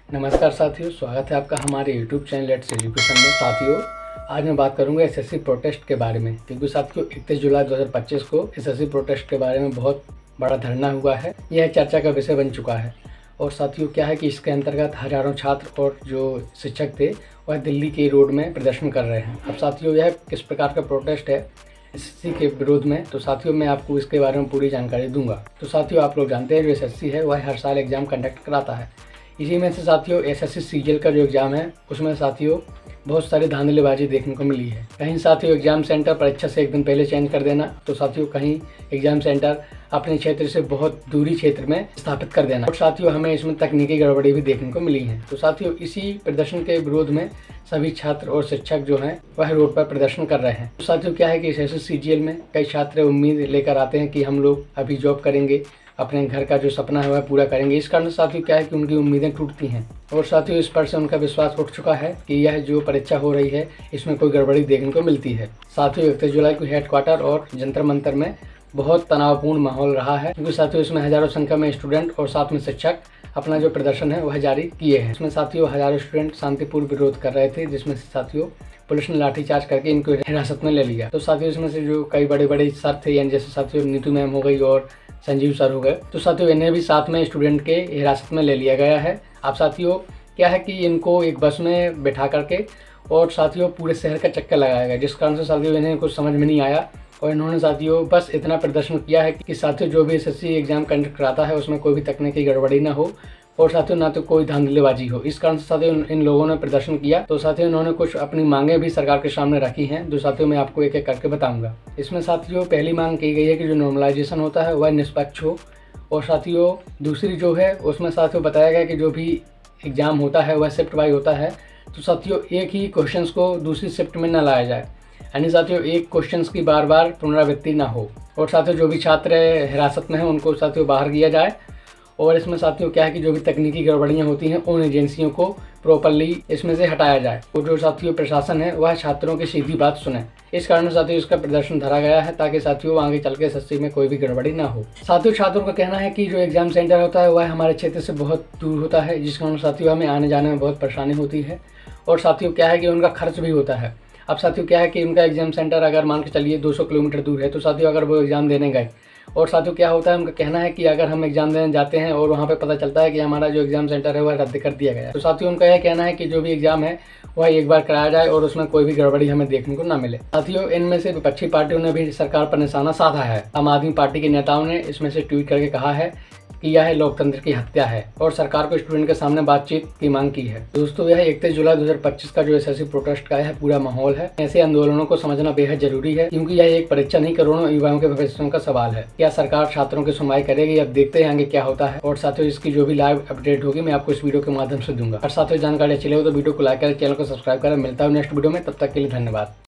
नमस्कार साथियों, स्वागत है आपका हमारे यूट्यूब चैनल लेट्स एजुकेशन में। साथियों, आज मैं बात करूंगा एसएससी प्रोटेस्ट के बारे में, क्योंकि साथियों 31 जुलाई 2025 को एसएससी प्रोटेस्ट के बारे में बहुत बड़ा धरना हुआ है। यह चर्चा का विषय बन चुका है। और साथियों क्या है कि इसके अंतर्गत हज़ारों छात्र और जो शिक्षक थे वह दिल्ली के रोड में प्रदर्शन कर रहे हैं। अब साथियों यह किस प्रकार का प्रोटेस्ट है एसएससी के विरोध में, तो साथियों मैं आपको इसके बारे में पूरी जानकारी दूंगा। तो साथियों आप लोग जानते हैं जो एसएससी है वह हर साल एग्ज़ाम कंडक्ट कराता है। इसी में से साथियों एसएससी सीजीएल का जो एग्ज़ाम है उसमें साथियों बहुत सारी धांधलीबाजी देखने को मिली है। कहीं साथियों एग्ज़ाम सेंटर परीक्षा से एक दिन पहले चेंज कर देना, तो साथियों कहीं एग्ज़ाम सेंटर अपने क्षेत्र से बहुत दूरी क्षेत्र में स्थापित कर देना, और साथियों हमें इसमें तकनीकी गड़बड़ी भी देखने को मिली है। तो साथियों इसी प्रदर्शन के विरोध में सभी छात्र और शिक्षक जो हैं वह रोड पर प्रदर्शन कर रहे हैं। तो साथियों क्या है कि एसएससी सीजीएल में कई छात्र उम्मीद लेकर आते हैं कि हम लोग अभी जॉब करेंगे, अपने घर का जो सपना है वह पूरा करेंगे। इस कारण साथियों क्या है कि उनकी उम्मीदें टूटती हैं, और साथियों इस पर से उनका विश्वास उठ चुका है कि यह जो परीक्षा हो रही है इसमें कोई गड़बड़ी देखने को मिलती है। साथियों 31 जुलाई को हेडक्वार्टर और जंतर मंतर में बहुत तनावपूर्ण माहौल रहा है, क्योंकि साथियों इसमें हजारों संख्या में स्टूडेंट और साथ में शिक्षक अपना जो प्रदर्शन है वह जारी किए हैं। इसमें साथियों हजारों स्टूडेंट शांतिपूर्ण विरोध कर रहे थे, जिसमें साथियों पुलिस ने लाठीचार्ज करके इनको हिरासत में ले लिया। तो साथियों इसमें से जो कई बड़े बड़े सर थे, यानी जैसे साथियों नीतू मैम हो गई और संजीव सर हो गए, तो साथियों इन्हें भी साथ में स्टूडेंट के हिरासत में ले लिया गया है। अब साथियों क्या है कि इनको एक बस में बैठा करके और साथियों पूरे शहर का चक्कर लगाया गया, जिस कारण से साथियों इन्हें कुछ समझ में नहीं आया, और इन्होंने साथियों बस इतना प्रदर्शन किया है कि साथियों जो भी एसएससी एग्जाम कंडक्ट कराता है उसमें कोई भी तकनीकी गड़बड़ी ना हो, और साथियों ना तो कोई धांधलीबाजी हो। इस कारण से साथियों इन लोगों ने प्रदर्शन किया। तो साथियों इन्होंने कुछ अपनी मांगे भी सरकार के सामने रखी हैं, जो साथियों मैं आपको एक एक करके बताऊंगा। इसमें साथियों पहली मांग की गई है कि जो नॉर्मलाइजेशन होता है वह निष्पक्ष हो, और साथियों दूसरी जो है उसमें साथियों बताया गया कि जो भी एग्ज़ाम होता है वह शिफ्ट वाइज होता है, तो साथियों एक ही क्वेश्चंस को दूसरी शिफ्ट में ना लाया जाए, यानी साथियों एक क्वेश्चंस की बार बार पुनरावृत्ति ना हो। और साथियों जो भी छात्र हिरासत में हैं उनको साथियों बाहर किया जाए। और इसमें साथियों क्या है कि जो भी तकनीकी गड़बड़ियाँ होती हैं उन एजेंसियों को प्रॉपरली इसमें से हटाया जाए, और जो साथियों प्रशासन है वह छात्रों की सीधी बात सुने। इस कारण साथियों इसका प्रदर्शन धरा गया है, ताकि साथियों आगे चल के एसएससी में कोई भी गड़बड़ी ना हो। साथियों छात्रों का कहना है कि जो एग्जाम सेंटर होता है वह हमारे क्षेत्र से बहुत दूर होता है, जिस कारण साथियों हमें आने जाने में बहुत परेशानी होती है, और साथियों क्या है कि उनका खर्च भी होता है। अब साथियों क्या है कि उनका एग्जाम सेंटर अगर मान के चलिए 200 किलोमीटर दूर है, तो साथियों अगर वो एग्ज़ाम देने गए, और साथियों क्या होता है उनका कहना है कि अगर हम एग्जाम देने जाते हैं और वहाँ पे पता चलता है कि हमारा जो एग्जाम सेंटर है वह रद्द कर दिया गया है, तो साथियों उनका यह कहना है कि जो भी एग्जाम है वह एक बार कराया जाए और उसमें कोई भी गड़बड़ी हमें देखने को ना मिले। साथियों इनमें से विपक्षी पार्टियों ने भी सरकार पर निशाना साधा है। आम आदमी पार्टी के नेताओं ने इसमें से ट्वीट करके कहा है कि यह लोकतंत्र की हत्या है, और सरकार को स्टूडेंट के सामने बातचीत की मांग की है। दोस्तों यह 31 जुलाई 2025 का जो एसएससी प्रोटेस्ट का यह पूरा माहौल है। ऐसे आंदोलनों को समझना बेहद जरूरी है, क्योंकि यह एक परीक्षा नहीं करोड़ों युवाओं के भविष्य का सवाल है। क्या सरकार छात्रों की सुनवाई करेगी, अब देखते हैं आगे क्या होता है। और साथियों इसकी जो भी लाइव अपडेट होगी मैं आपको इस वीडियो के माध्यम से दूंगा। और साथियों जानकारी अच्छी लगे तो वीडियो को लाइक करें, चैनल को सब्सक्राइब करें। मिलता हूं नेक्स्ट वीडियो में, तब तक के लिए धन्यवाद।